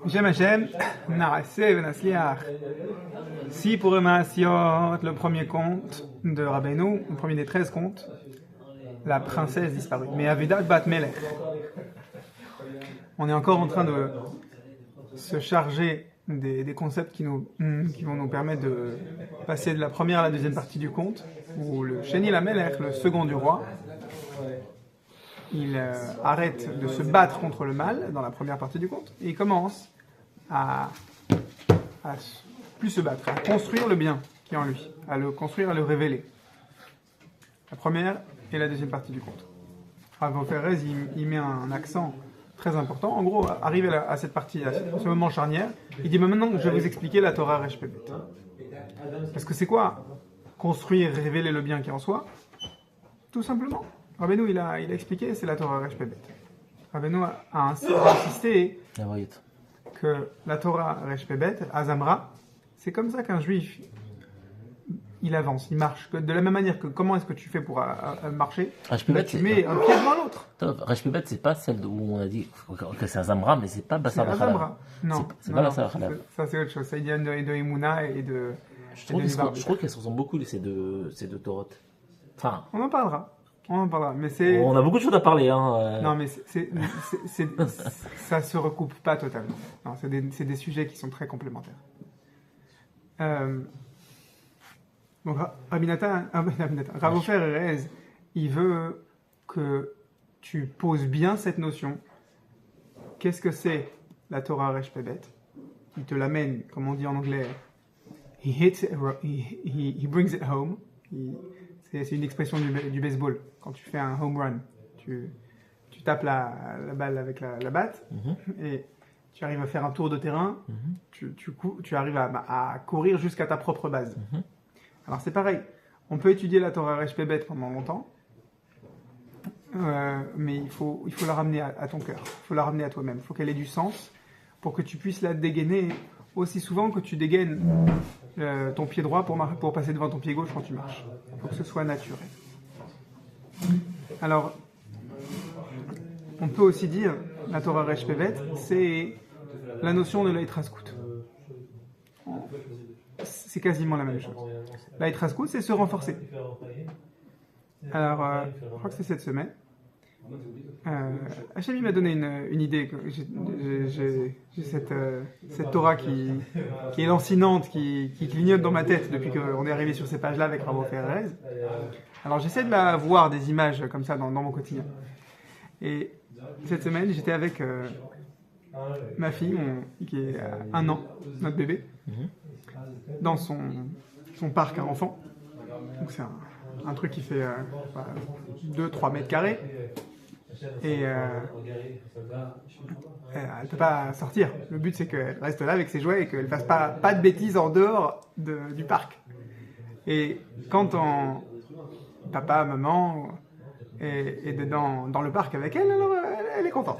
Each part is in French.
Shem Hashem, Naraseh Venasliach. Si pour le premier conte de Rabbeinu, le premier des 13 contes, la princesse disparue. Mais Avedat Bat Melech. On est encore en train de se charger des concepts qui vont nous permettre de passer de la première à la deuxième partie du conte, où le Sheni Lamelech, le second du roi, il arrête de se battre contre le mal dans la première partie du conte, et il commence à plus se battre, à construire le bien qui est en lui, à le construire, à le révéler. La première et la deuxième partie du conte. Rav Ferrez, il met un accent très important. En gros, arrivé à cette partie, à ce moment charnière, il dit maintenant je vais vous expliquer la Torah Resh Pebet. Parce que c'est quoi construire, révéler le bien qui est en soi? Tout simplement. Rabbeinu, il a expliqué, c'est la Torah Resh Pebet. Rabbeinu a insisté que la Torah Resh Pebet, Azamra, c'est comme ça qu'un juif, il avance, il marche. De la même manière que comment est-ce que tu fais pour marcher? Tu mets un pied devant l'autre. Resh Pebet, c'est pas celle où on a dit que c'est Azamra, mais c'est pas Bassar Bachalav. Non, c'est pas Bassar Bachalav. Ça c'est autre chose. Ça vient de Emouna et de. Je trouve qu'elles se ressemblent beaucoup ces deux Torot. Enfin. On en parlera. Mais on a beaucoup de choses à parler. Hein. Non, mais ça se recoupe pas totalement. Non, c'est des sujets qui sont très complémentaires. Donc, Rav Ofer Erez, il veut que tu poses bien cette notion. Qu'est-ce que c'est la Torah Resh Pebet? Il te l'amène, comme on dit en anglais, he brings it home. C'est une expression du baseball. Quand tu fais un home run, tu tapes la balle avec la batte et tu arrives à faire un tour de terrain, tu arrives à courir jusqu'à ta propre base. Alors c'est pareil, on peut étudier la Torah Resh Pebet pendant longtemps, mais il faut la ramener à ton cœur, il faut la ramener à toi-même, il faut qu'elle ait du sens pour que tu puisses la dégainer aussi souvent que tu dégaines ton pied droit pour passer devant ton pied gauche quand tu marches. Il faut que ce soit naturel. Alors, on peut aussi dire, la Torah Resh Pebet, c'est la notion de l'Eitraskut. C'est quasiment la même chose. L'Eitraskut, c'est se renforcer. Alors, je crois que c'est cette semaine. Hachem m'a donné une idée. J'ai cette Torah qui est lancinante, qui clignote dans ma tête depuis qu'on est arrivé sur ces pages-là avec Rav Ferrez. Alors j'essaie de la voir des images comme ça dans mon quotidien. Et cette semaine, j'étais avec ma fille, qui est 1 an, notre bébé, dans son parc à enfants. Donc c'est un truc qui fait 2-3 mètres carrés. Et elle ne peut pas sortir. Le but c'est qu'elle reste là avec ses jouets et qu'elle ne fasse pas de bêtises en dehors du parc. Et quand papa, maman est dans le parc avec elle, alors elle est contente.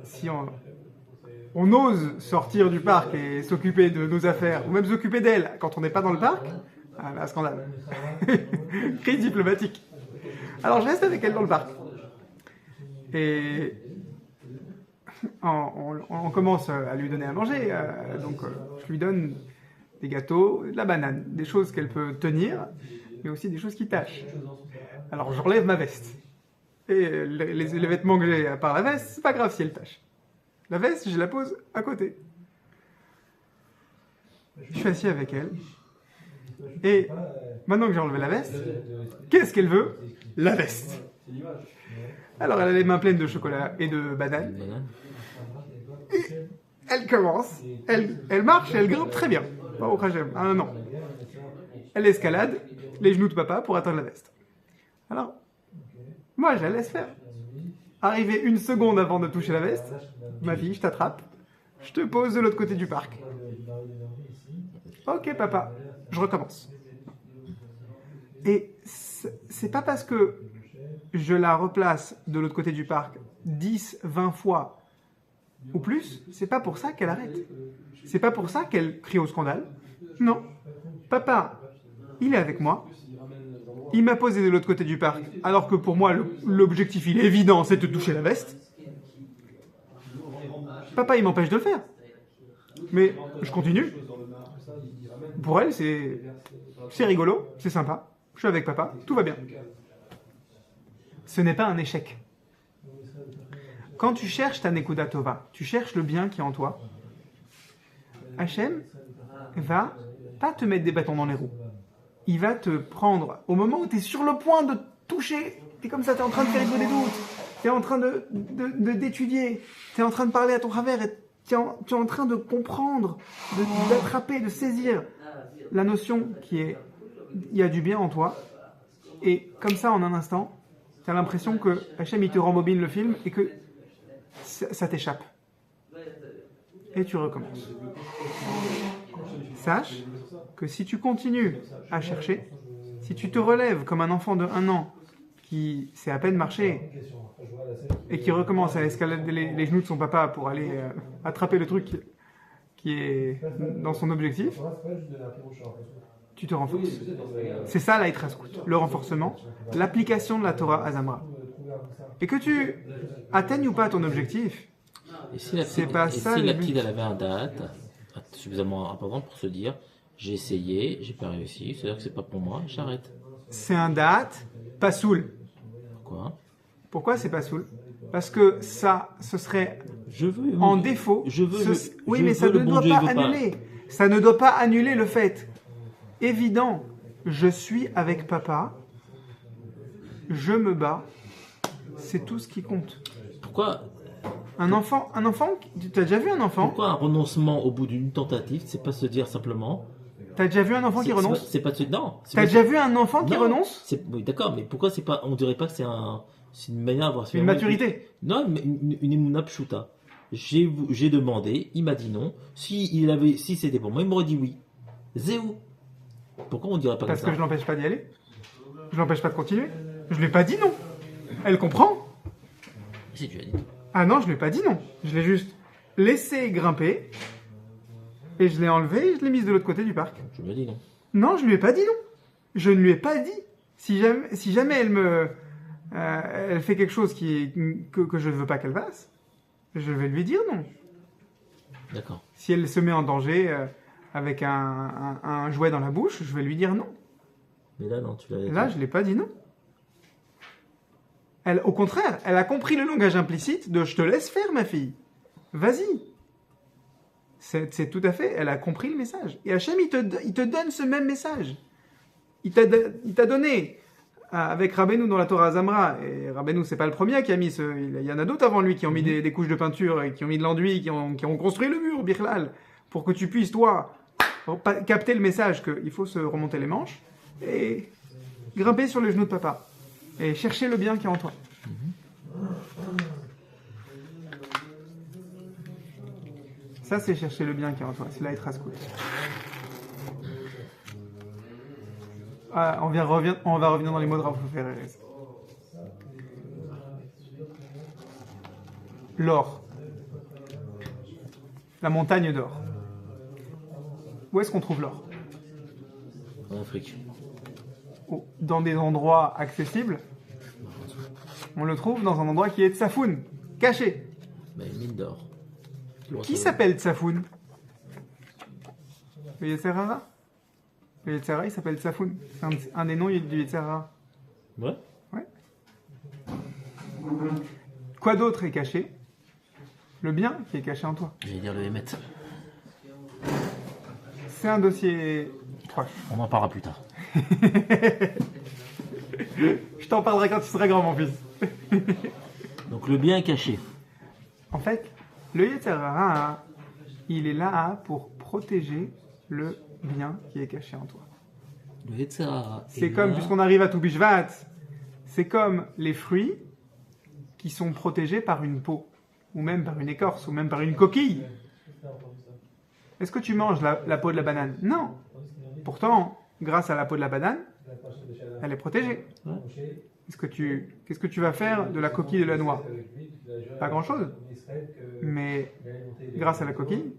Si on ose sortir du parc et s'occuper de nos affaires, ou même s'occuper d'elle quand on n'est pas dans le parc, un scandale. Crise diplomatique. Alors je reste avec elle dans le parc. Et on commence à lui donner à manger. Donc je lui donne des gâteaux, de la banane, des choses qu'elle peut tenir, mais aussi des choses qui tâchent. Alors j'enlève ma veste. Et les vêtements que j'ai à part la veste, c'est pas grave si elle tâche. La veste, je la pose à côté. Je suis assis avec elle. Et maintenant que j'ai enlevé la veste, qu'est-ce qu'elle veut? La veste. Alors elle a les mains pleines de chocolat et de bananes. Et elle commence. Elle marche et elle grimpe très bien. Au Khajem. Non. Elle escalade les genoux de papa pour atteindre la veste. Alors, moi je la laisse faire. Arrivé 1 seconde avant de toucher la veste, ma fille, je t'attrape, je te pose de l'autre côté du parc. Ok papa, je recommence. Et c'est pas parce que je la replace de l'autre côté du parc 10, 20 fois ou plus, c'est pas pour ça qu'elle arrête. C'est pas pour ça qu'elle crie au scandale. Non. Papa, il est avec moi. Il m'a posé de l'autre côté du parc, alors que pour moi, l'objectif, il est évident, c'est de toucher la veste. Papa, il m'empêche de le faire. Mais je continue. Pour elle, c'est rigolo, c'est sympa. Je suis avec papa, tout va bien. Ce n'est pas un échec. Quand tu cherches ta Nekuda Tova, tu cherches le bien qui est en toi, Hachem va pas te mettre des bâtons dans les roues. Il va te prendre au moment où tu es sur le point de toucher, tu es comme ça, tu es en train de faire des doutes, tu es en train d'étudier, tu es en train de parler à ton travers, et tu es en train de comprendre, d'attraper, de saisir la notion qui est il y a du bien en toi, et comme ça en un instant, tu as l'impression que Hachem il te rembobine le film et que ça t'échappe. Et tu recommences. Sache que si tu continues à chercher, si tu te relèves comme un enfant de 1 an qui sait à peine marcher et qui recommence à escalader les genoux de son papa pour aller attraper le truc qui est dans son objectif, tu te renforces. C'est ça la Hitraskut, le renforcement, l'application de la Torah Azamra. Et que tu atteignes ou pas ton objectif, Et si la c'est petite, pas et ça si le la but. petite elle avait un date suffisamment important pour se dire j'ai essayé, j'ai pas réussi, c'est-à-dire que c'est pas pour moi, j'arrête. C'est un date pas soul. Pourquoi? Pourquoi c'est pas soul? Parce que ça, ce serait Je veux. en défaut. Je veux. Oui, je mais veux ça le ne bon doit Dieu, pas il veut pas. annuler. Ça ne doit pas annuler le fait évident. Je suis avec papa. Je me bats. C'est tout ce qui compte. Pourquoi Un enfant, tu as déjà vu un enfant? Pourquoi un renoncement au bout d'une tentative, c'est pas se dire simplement. T'as déjà vu un enfant qui renonce? C'est pas de se non. c'est T'as pas- déjà vu un enfant qui non, renonce? Oui, d'accord, mais pourquoi c'est pas. On dirait pas que c'est une manière d'avoir. Une maturité. Non, une émouna pshuta. J'ai demandé, il m'a dit non. Si c'était pour moi, il m'aurait dit oui. Zéou. Pourquoi on dirait pas Parce comme que ça? je l'empêche pas d'y aller. Je l'empêche pas de continuer. Je lui ai pas dit non. Elle comprend. Si tu as dit. Ah non, je lui ai pas dit non. Je l'ai juste laissé grimper. Et je l'ai enlevé et je l'ai mise de l'autre côté du parc. Tu m'as dit non. Non, je lui ai pas dit non. Je ne lui ai pas dit. Si jamais elle fait quelque chose que je ne veux pas qu'elle fasse, je vais lui dire non. D'accord. Si elle se met en danger avec un jouet dans la bouche, je vais lui dire non. Mais là, non, tu l'as. Là, je l'ai pas dit non. Au contraire, elle a compris le langage implicite de je te laisse faire, ma fille. Vas-y. C'est tout à fait, elle a compris le message. Et Hachem, il te donne ce même message. Il t'a donné, avec Rabbeinu dans la Torah Zamra, et Rabbeinu, c'est pas le premier qui a mis il y en a d'autres avant lui qui ont mis des couches de peinture, et qui ont mis de l'enduit, qui ont construit le mur, Birlal, pour que tu puisses, toi, capter le message qu'il faut se remonter les manches, et grimper sur les genoux de papa, et chercher le bien qui est en toi. Ça, c'est chercher le bien qui est en toi. C'est la Hitraskut. On va revenir dans les mots de Rav Ofer Erez. L'or. La montagne d'or. Où est-ce qu'on trouve l'or? En Afrique. Dans des endroits accessibles. On le trouve dans un endroit qui est Tsafoun, caché. Mais une mine d'or. Qui s'appelle Tsafoun? Le Yetzer Hara. Le Yetzer Hara, il s'appelle Tsafoun. C'est un des noms du Yetzer Hara. Ouais. Ouais. Quoi d'autre est caché? Le bien qui est caché en toi. J'allais dire le Hémet. C'est un dossier proche. On en parlera plus tard. Je t'en parlerai quand tu seras grand, mon fils. Donc le bien est caché. En fait, le Yetzer Hara, il est là pour protéger le bien qui est caché en toi. Le Yetzirah. C'est comme, puisqu'on arrive à Toubishvat, c'est comme les fruits qui sont protégés par une peau, ou même par une écorce, ou même par une coquille. Est-ce que tu manges la peau de la banane? Non. Pourtant, grâce à la peau de la banane, elle est protégée. Qu'est-ce que tu vas faire de la coquille de la noix? Pas grand-chose. Mais grâce à la coquille,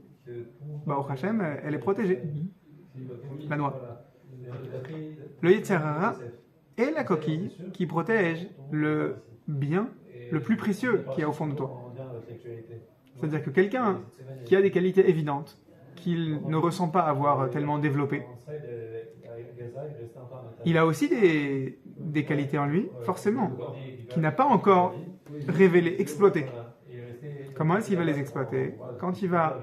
au Hachem, elle est protégée. La noix. Le Yetzer Hara est la coquille qui protège le bien le plus précieux qu'il y a au fond de toi. C'est-à-dire que quelqu'un qui a des qualités évidentes, qu'il ne ressent pas avoir tellement développé. Il a aussi des qualités en lui, forcément, qu'il n'a pas encore révélées, exploitées. Comment est-ce qu'il va les exploiter? Quand il va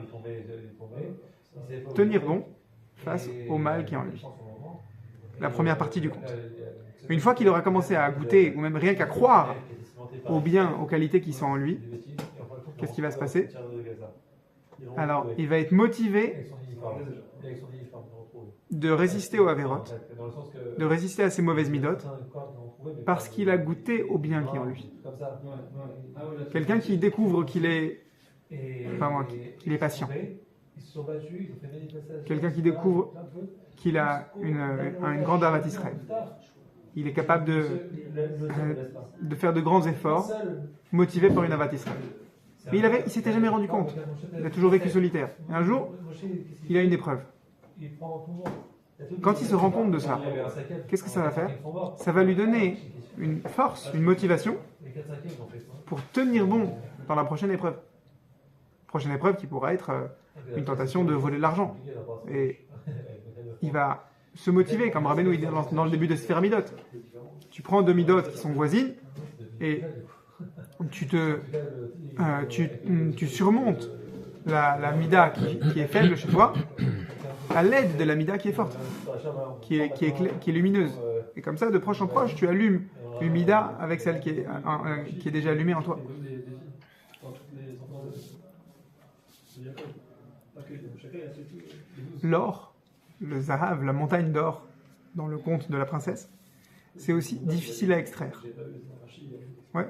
tenir bon face au mal qui est en lui. La première partie du conte. Une fois qu'il aura commencé à goûter, ou même rien qu'à croire aux biens, aux qualités qui sont en lui, qu'est-ce qui va se passer? Alors, il va être motivé de résister aux Averot, de résister à ses mauvaises midotes, parce qu'il a goûté au bien qui est en lui. Quelqu'un qui découvre qu'il est, qu'il est patient. Quelqu'un qui découvre qu'il a une grande avat Israël. Il est capable de faire de grands efforts, motivé par une avat Israël. Mais il s'était jamais rendu compte. Il a toujours vécu solitaire. Et un jour, il a une épreuve. Quand il se rend compte de ça, qu'est-ce que ça va faire? Ça va lui donner une force, une motivation pour tenir bon dans la prochaine épreuve. Prochaine épreuve qui pourra être une tentation de voler de l'argent. Et il va se motiver, comme Rabbeinu dit dans le début de Sefer Midot. Tu prends deux Midot qui sont voisines et tu surmontes la Mida qui est faible chez toi à l'aide de la Mida qui est forte, qui est lumineuse. Et comme ça, de proche en proche, tu allumes une Mida avec celle qui est déjà allumée en toi. L'or, le Zahav, la montagne d'or dans le conte de la princesse, c'est aussi difficile à extraire. Ouais.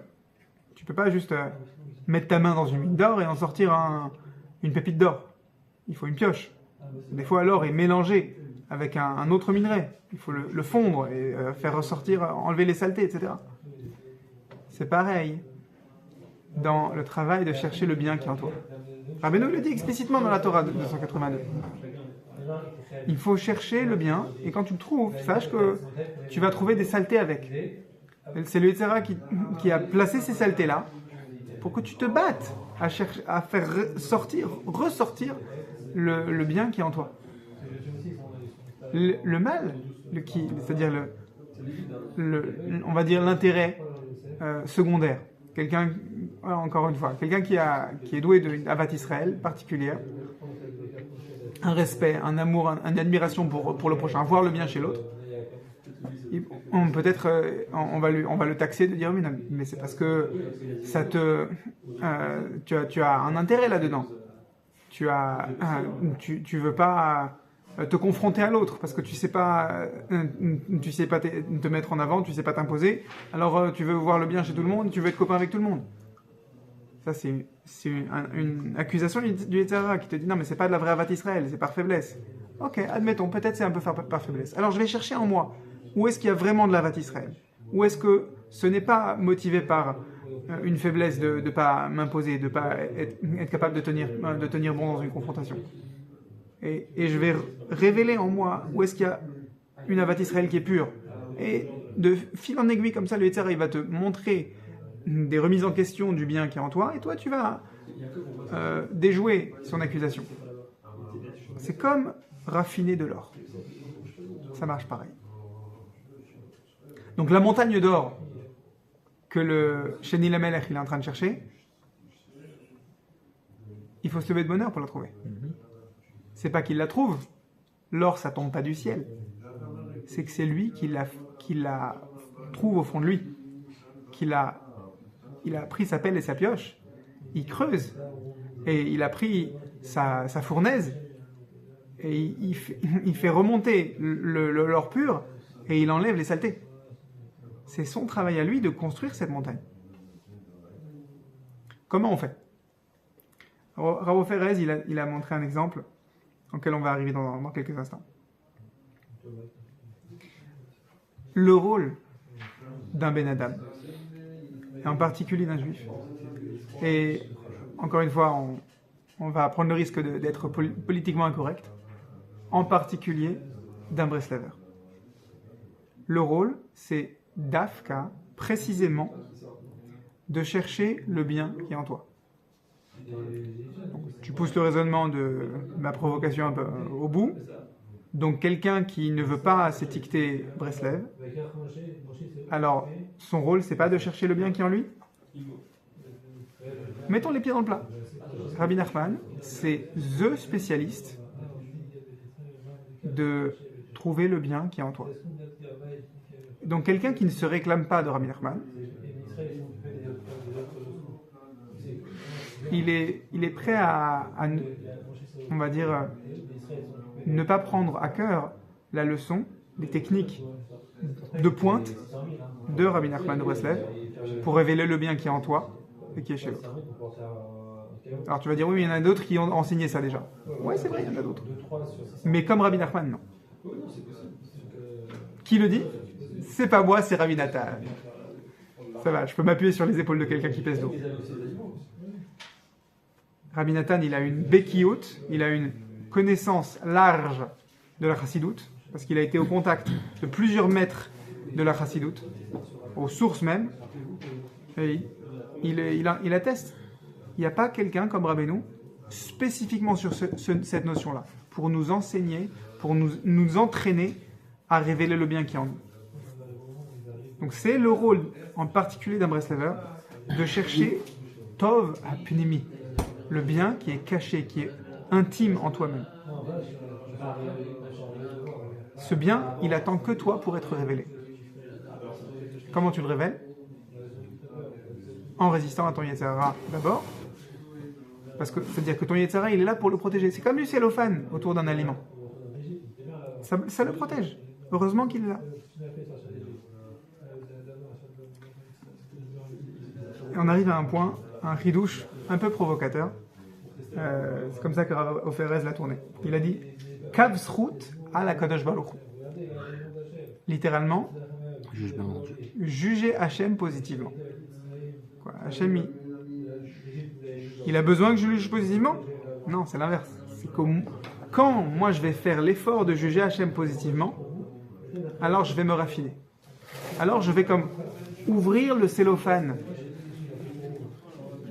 Tu peux pas juste mettre ta main dans une mine d'or et en sortir une pépite d'or. Il faut une pioche. Des fois, l'or est mélangé avec un autre minerai. Il faut le fondre et faire ressortir, enlever les saletés, etc. C'est pareil dans le travail de chercher le bien qui est en toi. Rabbeinu le dit explicitement dans la Torah 282. Il faut chercher le bien, et quand tu le trouves, sache que tu vas trouver des saletés avec. C'est le Yetzirah qui a placé ces saletés-là pour que tu te battes à faire ressortir le bien qui est en toi. Le mal, c'est-à-dire on va dire l'intérêt secondaire. Encore une fois, quelqu'un qui est doué d'une avat Israël particulière, un respect, un amour, une admiration pour le prochain, voir le bien chez l'autre. Peut-être on va le taxer de dire mais c'est parce que tu as un intérêt là-dedans. Tu veux pas te confronter à l'autre parce que tu sais pas te mettre en avant, tu sais pas t'imposer. Alors tu veux voir le bien chez tout le monde, tu veux être copain avec tout le monde. Ça c'est une accusation du Yetzirah qui te dit non mais c'est pas de la vraie avat Israël, c'est par faiblesse. Ok, admettons, peut-être c'est un peu par faiblesse. Alors je vais chercher en moi. Où est-ce qu'il y a vraiment de l'avat Israël? Où est-ce que ce n'est pas motivé par une faiblesse de ne pas m'imposer, de ne pas être capable de tenir bon dans une confrontation? Et je vais révéler en moi où est-ce qu'il y a une avat Israël qui est pure. Et de fil en aiguille comme ça, le Yetzirah, il va te montrer des remises en question du bien qui est en toi, et toi tu vas déjouer son accusation. C'est comme raffiner de l'or. Ça marche pareil. Donc la montagne d'or que le Sheni Lamelech il est en train de chercher, il faut se lever de bonne heure pour la trouver. C'est pas qu'il la trouve. L'or, ça tombe pas du ciel. C'est que c'est lui qui la trouve au fond de lui. Il a pris sa pelle et sa pioche. Il creuse. Et il a pris sa fournaise. Et il fait remonter l'or pur. Et il enlève les saletés. C'est son travail à lui de construire cette montagne. Comment on fait? Ravo Ferez, il a montré un exemple auquel on va arriver dans quelques instants. Le rôle d'un Ben Adam, et en particulier d'un juif, et encore une fois, on va prendre le risque d'être politiquement incorrect, en particulier d'un Breslaver. Le rôle, c'est d'Afka, précisément, de chercher le bien qui est en toi. Donc, tu pousses le raisonnement de ma provocation un peu au bout. Donc quelqu'un qui ne veut pas s'étiqueter Breslev, alors son rôle c'est pas de chercher le bien qui est en lui. Mettons les pieds dans le plat. Rabbi Nachman, c'est the spécialiste de trouver le bien qui est en toi. Donc quelqu'un qui ne se réclame pas de Rabbi Nachman, il est prêt à, on va dire, ne pas prendre à cœur la leçon, les techniques de pointe de Rabbi Nachman de Breslev pour révéler le bien qui est en toi et qui est chez l'autre. Alors tu vas dire, oui, mais il y en a d'autres qui ont enseigné ça déjà. Ouais, c'est vrai, il y en a d'autres. Mais comme Rabbi Nachman, non. Qui le dit? C'est pas moi, c'est Rabbi Nathan. Ça va, je peux m'appuyer sur les épaules de quelqu'un qui pèse d'eau. Rabbi Nathan, il a une béquillout, il a une connaissance large de la chassidoute, parce qu'il a été au contact de plusieurs maîtres de la chassidoute, aux sources même, et il atteste. Il n'y a pas quelqu'un comme Rabbeinu, spécifiquement sur cette notion-là, pour nous enseigner, pour nous entraîner à révéler le bien qui est en nous. Donc c'est le rôle, en particulier d'un Breslever, de chercher Tov Apnimi, le bien qui est caché, qui est intime en toi-même. Ce bien, il attend que toi pour être révélé. Comment tu le révèles? En résistant à ton Yetzer Hara d'abord, parce que c'est-à-dire que ton Yetzer Hara, il est là pour le protéger. C'est comme du cellophane autour d'un aliment. Ça le protège. Heureusement qu'il est là. Et on arrive à un point, un chidouche un peu provocateur. C'est comme ça que Rav Oferez l'a tourné. Il a dit Kav Zchut ala Kadosh Baruch Hu. Littéralement, juger Hachem positivement. Quoi, Hachem, il a besoin que je le juge positivement? Non, c'est l'inverse. C'est que quand moi je vais faire l'effort de juger Hachem positivement, alors je vais me raffiner. Alors je vais comme ouvrir le cellophane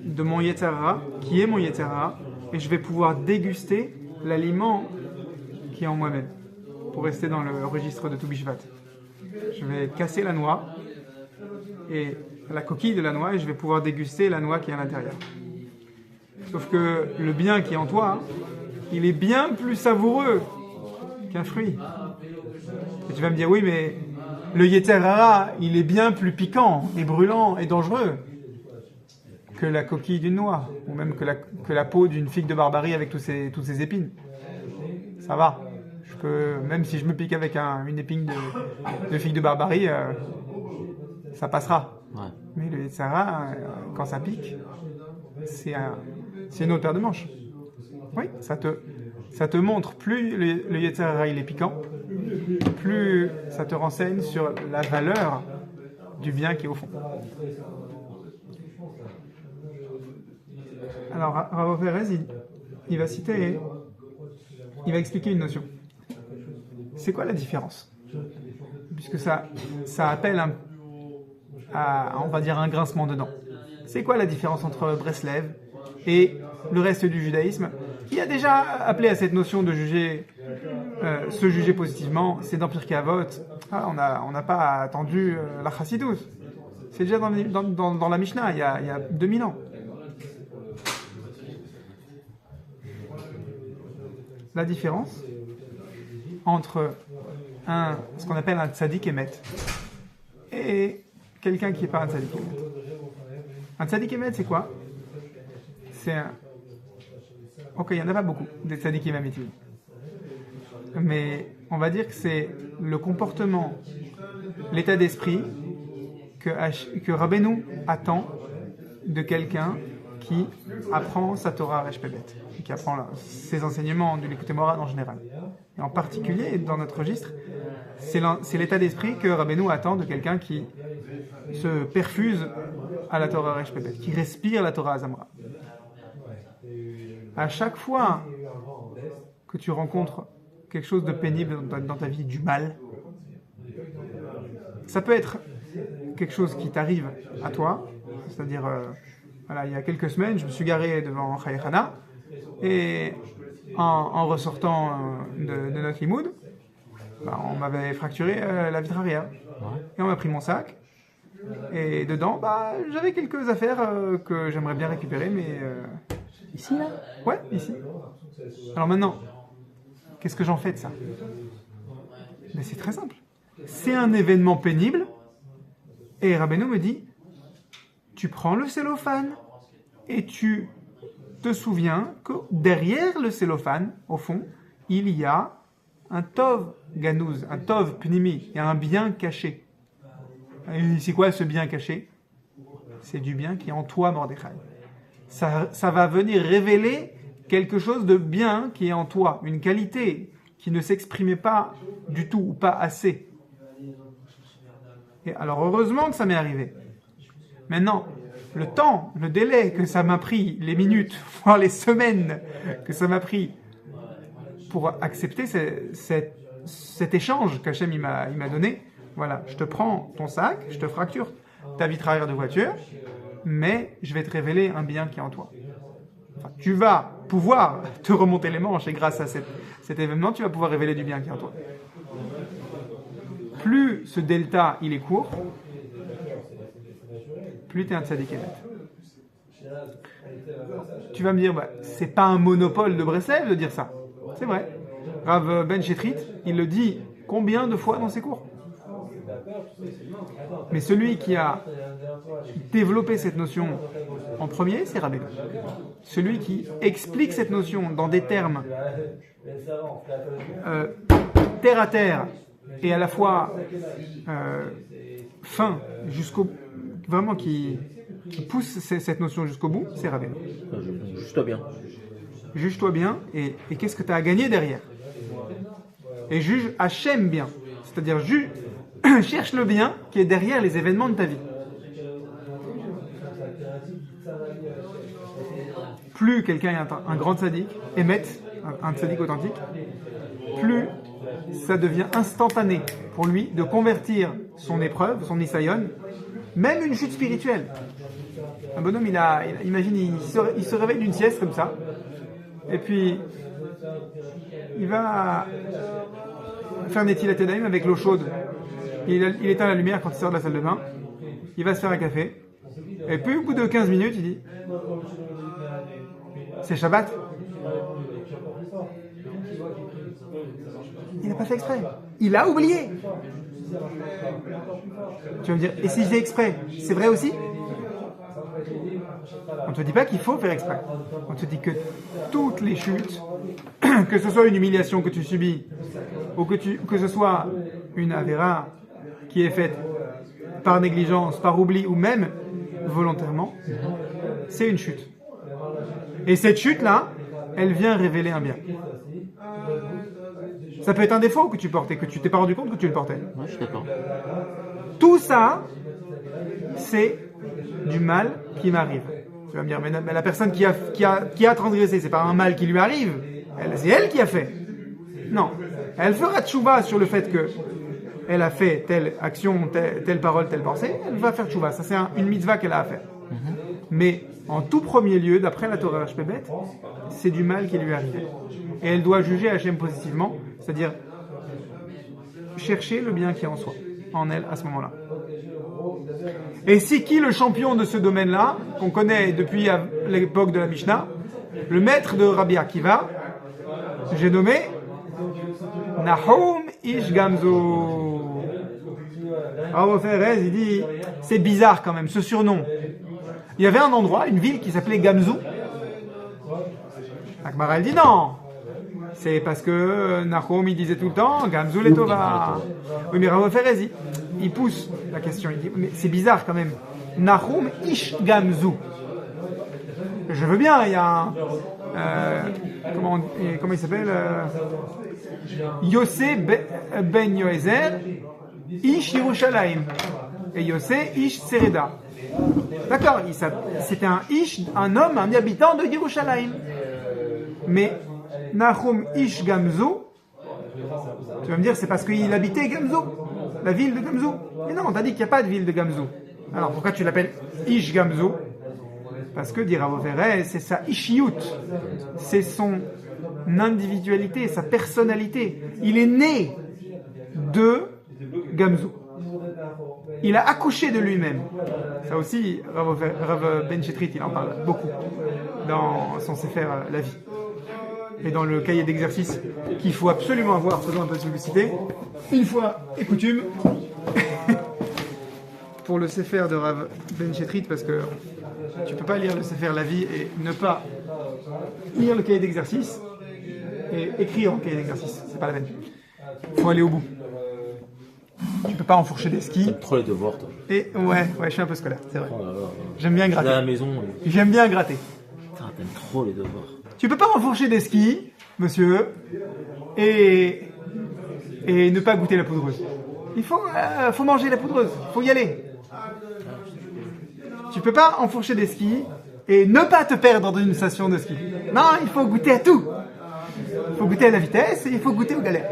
de mon Yetzer Hara, qui est mon Yetzer Hara, et je vais pouvoir déguster l'aliment qui est en moi-même, pour rester dans le registre de Toubishvat. Je vais casser la noix, et la coquille de la noix, et je vais pouvoir déguster la noix qui est à l'intérieur. Sauf que le bien qui est en toi, il est bien plus savoureux qu'un fruit. Et tu vas me dire, oui, mais le Yetzer Hara, il est bien plus piquant, et brûlant, et dangereux que la coquille d'une noix, ou même que la peau d'une figue de Barbarie avec toutes ces épines. Ça va. Je peux, même si je me pique avec une épine de figue de Barbarie, ça passera. Ouais. Mais le Yetzer Hara, quand ça pique, c'est une hauteur de manche. Oui, ça te montre, plus le Yetzer Hara il est piquant, plus ça te renseigne sur la valeur du bien qui est au fond. Alors, Rav Perez, il va citer, il va expliquer une notion. C'est quoi la différence? Puisque ça appelle on va dire un grincement de dents. C'est quoi la différence entre Breslev et le reste du judaïsme, qui a déjà appelé à cette notion de juger, se juger positivement? C'est dans Pirkei Avot. On n'a pas attendu la Chassidut. C'est déjà dans la Mishnah, il y a 2000 ans. La différence entre ce qu'on appelle un tzaddik émet et quelqu'un qui n'est pas un tzaddik émet. Un tzaddik émet, c'est quoi? Ok, il n'y en a pas beaucoup, des tzaddik émet. Mais on va dire que c'est le comportement, l'état d'esprit que Rabbeinu attend de quelqu'un qui apprend sa Torah Resh Pebet, qui apprend ses enseignements de l'Écoute Morale en général. Et en particulier, dans notre registre, c'est l'état d'esprit que Rabbeinu attend de quelqu'un qui se perfuse à la Torah Resh Pebet, qui respire la Torah Azamra. À chaque fois que tu rencontres quelque chose de pénible dans ta vie, du mal, ça peut être quelque chose qui t'arrive à toi, c'est-à-dire Voilà, il y a quelques semaines, je me suis garé devant Chayechana et en ressortant de notre limoud, on m'avait fracturé la vitre arrière. Et on m'a pris mon sac. Et dedans, j'avais quelques affaires que j'aimerais bien récupérer, mais... Ici, là? Ouais, ici. Alors maintenant, qu'est-ce que j'en fais de ça? Mais c'est très simple. C'est un événement pénible, et Rabbeinu me dit, tu prends le cellophane, et tu te souviens que derrière le cellophane, au fond, il y a un tov ganouz, un tov pnimi, il y a un bien caché. Et c'est quoi ce bien caché? C'est du bien qui est en toi, Mordechai. Ça va venir révéler quelque chose de bien qui est en toi, une qualité qui ne s'exprimait pas du tout ou pas assez. Et alors heureusement que ça m'est arrivé. Maintenant, le temps, le délai que ça m'a pris, les minutes, voire les semaines que ça m'a pris pour accepter cet échange qu'Hachem il m'a donné, voilà, je te prends ton sac, je te fracture ta vitre arrière de voiture, mais je vais te révéler un bien qui est en toi. Enfin, tu vas pouvoir te remonter les manches et grâce à cet événement, tu vas pouvoir révéler du bien qui est en toi. Plus ce delta il est court, plus tu es un tzaddik émet. Tu vas me dire, c'est pas un monopole de Breslev de dire ça. C'est vrai. Rav Ben Chetrit, il le dit combien de fois dans ses cours? Mais celui qui a développé cette notion en premier, c'est Rabbeinu. Celui qui explique cette notion dans des termes terre à terre et à la fois fin jusqu'au vraiment qui pousse cette notion jusqu'au bout, c'est Rabbeinu. Juge-toi bien. Juge-toi bien et qu'est-ce que tu as à gagner derrière? Et juge Hachem bien, c'est-à-dire cherche le bien qui est derrière les événements de ta vie. Plus quelqu'un est un grand tzaddik, émet, un tzaddik authentique, plus ça devient instantané pour lui de convertir son épreuve, son nisayon, même une chute spirituelle. Un bonhomme, imagine, il se réveille d'une sieste comme ça, et puis il va faire Netilat Yadayim avec l'eau chaude. Il éteint la lumière quand il sort de la salle de bain, il va se faire un café, et puis au bout de 15 minutes, il dit c'est Shabbat. Il n'a pas fait exprès. Il a oublié. Tu vas me dire, et si je fais exprès, c'est vrai aussi? On ne te dit pas qu'il faut faire exprès. On te dit que toutes les chutes, que ce soit une humiliation que tu subis, ou que ce soit une avéra qui est faite par négligence, par oubli, ou même volontairement, c'est une chute. Et cette chute-là, elle vient révéler un bien. Ça peut être un défaut que tu portais, que tu t'es pas rendu compte que tu le portais. Ouais, je suis d'accord. Tout ça, c'est du mal qui m'arrive. Tu vas me dire, mais la personne qui a transgressé, c'est pas un mal qui lui arrive. C'est elle qui a fait. Non. Elle fera tchouva sur le fait que elle a fait telle action, telle parole, telle pensée. Elle va faire tchouva. Ça, c'est une mitzvah qu'elle a à faire. Mais en tout premier lieu, d'après la Torah Shpebet, c'est du mal qui lui arrive. Et elle doit juger Hachem positivement, c'est-à-dire chercher le bien qui est en soi, en elle, à ce moment-là. Et c'est qui le champion de ce domaine-là, qu'on connaît depuis l'époque de la Mishnah? Le maître de Rabbi Akiva, j'ai nommé Nahum Ish Gamzu. Rav Ferez, il dit, c'est bizarre quand même, ce surnom. Il y avait un endroit, une ville qui s'appelait Gamzu. Akbar, elle dit non. C'est parce que Nahum, il disait tout le temps, Gamzu Letova. Oui, mais Rav Ferez, il pousse la question. Il dit, mais c'est bizarre quand même. Nahum Ish Gamzu. Je veux bien, il y a un... comment il s'appelle Yossé Ben Yoézer Ish Yerushalayim. Et Yossé Ish Sereda. D'accord, c'était un Ish, un homme, un habitant de Yerushalayim. Mais Nahum Ish Gamzu, tu vas me dire, c'est parce qu'il habitait Gamzu, la ville de Gamzu. Mais non, on t'a dit qu'il n'y a pas de ville de Gamzu. Alors pourquoi tu l'appelles Ish Gamzu? Parce que, dit Rav Oferez, c'est sa ishiyut, c'est son individualité, sa personnalité. Il est né de Gamzu. Il a accouché de lui-même. Ça aussi, Rav Ben Chetrit, il en parle beaucoup dans son Sefer La Vie. Et dans le cahier d'exercice qu'il faut absolument avoir, faisant un peu de publicité, une fois et coutume, pour le Sefer de Rav Ben Chetrit, parce que tu peux pas lire le Sefer La Vie et ne pas lire le cahier d'exercice et écrire en cahier d'exercice. C'est pas la peine. Il faut aller au bout. Tu peux pas enfourcher des skis. T'aimes trop les devoirs, toi. Et ouais, je suis un peu scolaire, c'est vrai. Oh là là. J'aime bien Là, à gratter. la maison, J'aime bien gratter. putain, t'aimes trop les devoirs. Tu peux pas enfourcher des skis, monsieur, et ne pas goûter la poudreuse. Il faut manger la poudreuse. Faut y aller. Tu peux pas enfourcher des skis et ne pas te perdre dans une station de ski. Non, il faut goûter à tout. Il faut goûter à la vitesse et il faut goûter aux galères.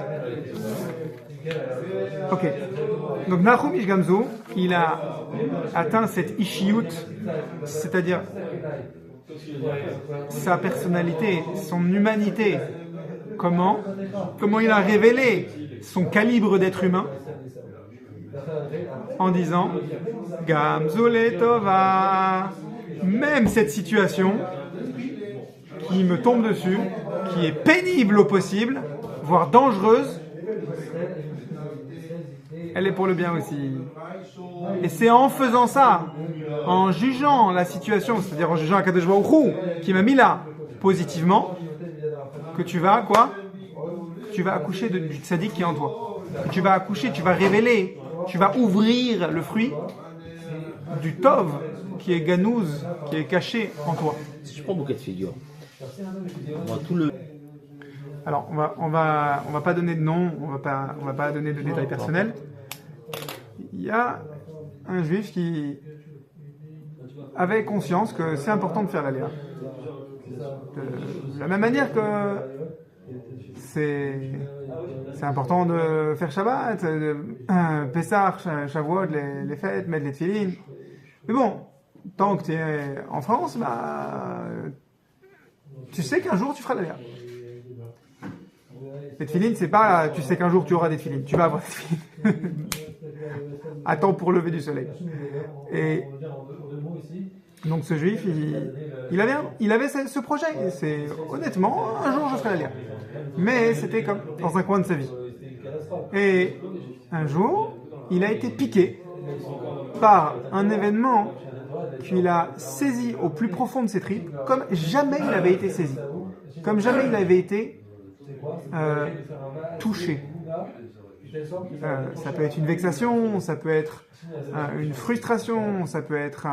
Ok. Donc Nahum Ish Gamzu, il a atteint cette ishiyut, c'est-à-dire sa personnalité, son humanité. Comment il a révélé son calibre d'être humain en disant Gamzu letova, même cette situation qui me tombe dessus, qui est pénible au possible, voire dangereuse, elle est pour le bien aussi. Et c'est en faisant ça, en jugeant la situation, c'est-à-dire en jugeant Akadosh Baruch Hu, qui m'a mis là, positivement, que tu vas, quoi ? Tu vas accoucher du tzaddik qui est en toi. Que tu vas accoucher, tu vas révéler, tu vas ouvrir le fruit du tov qui est ganouz, qui est caché en toi. Si je prends mon cas de figure, moi, tout le... Alors, on va pas donner de nom, on va pas donner de détails personnels. Il y a un juif qui avait conscience que c'est important de faire l'aléa. De la même manière que c'est important de faire Shabbat, Pessah, Shavuot, les fêtes, mettre les tefilines. Mais bon, tant que tu es en France, tu sais qu'un jour tu feras l'aléa. Les tefilines, c'est pas tu sais qu'un jour tu auras des tefilines, tu vas avoir des tefilines. Attends pour lever du soleil. Et donc ce juif, il avait ce projet. C'est honnêtement, un jour je ferai l'aléa. Mais c'était comme dans un coin de sa vie. Et un jour, il a été piqué par un événement qu'il a saisi au plus profond de ses tripes, comme jamais il avait été saisi, comme jamais il avait été touché. Ça peut être une vexation, ça peut être une frustration, ça peut être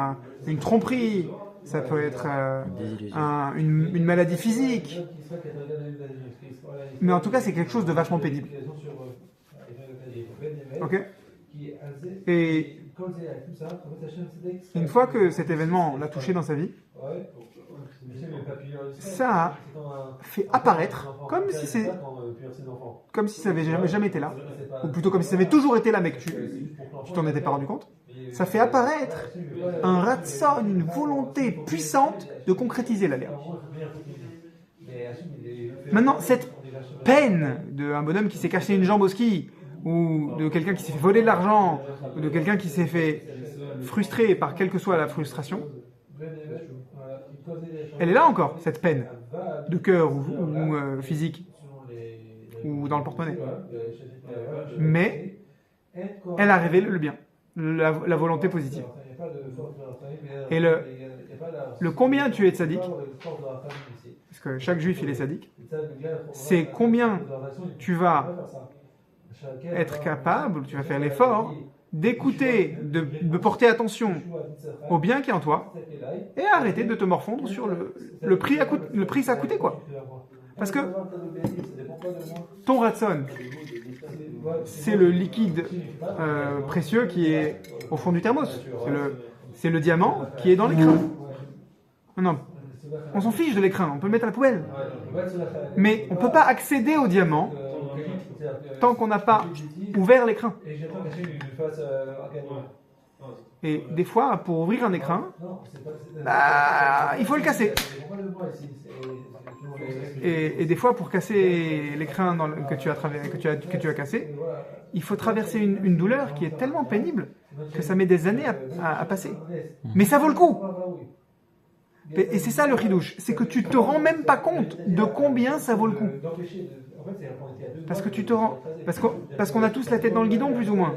une tromperie, ça peut être une maladie physique. Mais en tout cas, c'est quelque chose de vachement pénible. Ok ? Et une fois que cet événement l'a touché dans sa vie, ça a fait apparaître, comme si ça n'avait jamais été là, ou plutôt comme si ça avait toujours été là, mais que tu t'en étais pas rendu compte. Ça fait apparaître un ratson, une volonté puissante de concrétiser l'aléa. Maintenant, cette peine d'un bonhomme qui s'est cassé une jambe au ski, ou de quelqu'un qui s'est fait voler de l'argent, ou de quelqu'un qui s'est fait frustrer par quelle que soit la frustration, elle est là encore, cette peine, de cœur ou physique, ou dans le porte-monnaie. Mais elle a révélé le bien, la volonté positive. Et le combien tu es tzaddik, parce que chaque juif il est tzaddik, c'est combien tu vas être capable, tu vas faire l'effort d'écouter, de porter attention au bien qui est en toi et arrêter de te morfondre sur le prix que ça a coûté, quoi. Parce que ton ratson, c'est le liquide précieux qui est au fond du thermos. C'est le diamant qui est dans l'écrin. Non, on s'en fiche de l'écrin, on peut le mettre à la poubelle. Mais on ne peut pas accéder au diamant tant qu'on n'a pas ouvert l'écrin. Et des fois, pour ouvrir un écrin, bah, il faut le casser. Et des fois, pour casser l'écrin que tu as cassé, il faut traverser une douleur qui est tellement pénible que ça met des années à passer. Mais ça vaut le coup. Et c'est ça le ridouche, c'est que tu te rends même pas compte de combien ça vaut le coup. Parce que tu te rends, parce qu'on a tous la tête dans le guidon plus ou moins.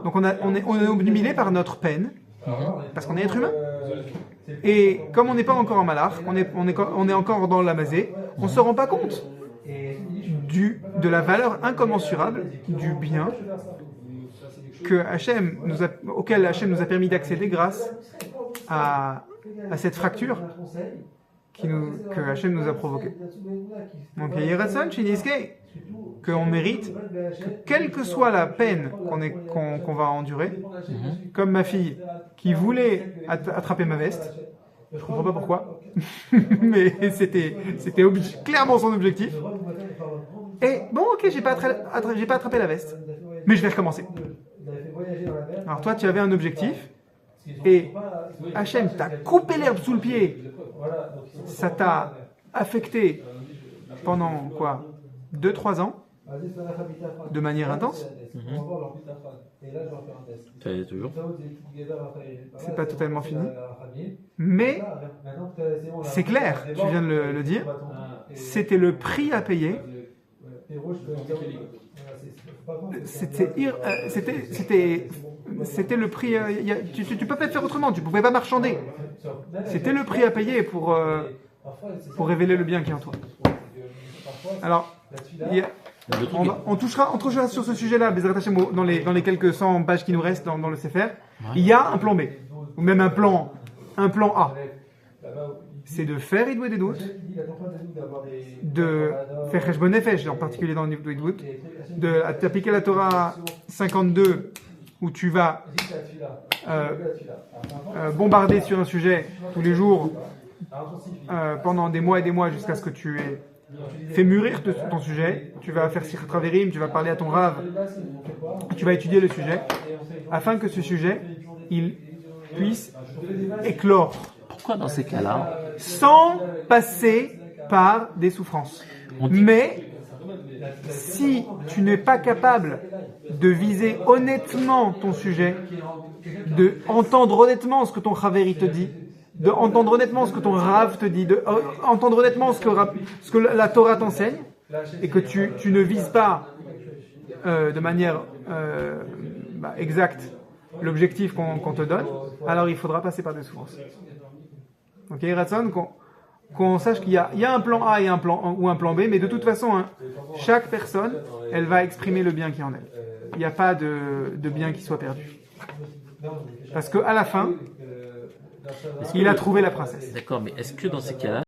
Donc on est obnubilé par notre peine, parce qu'on est être humain. Et comme on n'est pas encore en malach, on est encore dans l'amazé, on se rend pas compte de la valeur incommensurable du bien auquel Hachem nous a permis d'accéder grâce à cette fracture que Hachem nous a provoquée. Donc il y a Yeratson chez Niske qu'on mérite que quelle que soit la peine qu'on va endurer, comme ma fille qui voulait attraper ma veste, je comprends pas pourquoi, mais c'était clairement son objectif. Et bon, ok, j'ai pas attrapé la veste, mais je vais recommencer. Alors toi, tu avais un objectif, et Hachem t'a coupé l'herbe sous le pied, ça t'a affecté pendant quoi, 2-3 ans, de manière intense. Toujours. C'est pas totalement fini, mais c'est clair, tu viens de le dire, c'était le prix à payer. C'était le prix. Tu peux pas faire autrement. Tu pouvais pas marchander. C'était le prix à payer pour révéler le bien qui est en toi. Alors, on touchera sur ce sujet-là, Bezrat Hashem, dans les quelques 100 pages qui nous restent dans le Sefer. Il y a un plan B, ou même un plan A. C'est de faire Idoué des doutes, de faire Cheshbon Nefesh, en particulier dans le livre d'Idwout, d'appliquer la Torah 52, où tu vas bombarder sur un sujet tous les jours, pendant des mois et des mois, jusqu'à ce que tu aies fait mûrir ton sujet. Tu vas faire Sichat Traverim, tu vas parler à ton Rav, tu vas étudier le sujet, afin que ce sujet, il puisse éclore. Pourquoi dans ces cas-là, sans passer par des souffrances. Mais si tu n'es pas capable de viser honnêtement ton sujet, de entendre honnêtement ce que ton Chaveri te dit, de entendre honnêtement ce que ton Rav te dit, de entendre honnêtement ce que la Torah t'enseigne, et que tu ne vises pas de manière exacte l'objectif qu'on te donne, alors il faudra passer par des souffrances. Donc il y a Ratson qu'on sache qu'il y a un plan A et un plan B, mais de toute façon, chaque personne, elle va exprimer le bien qui est en elle. Il n'y a pas de bien qui soit perdu. Parce qu'à la fin, il a trouvé la princesse. D'accord, mais est-ce que dans ces cas-là,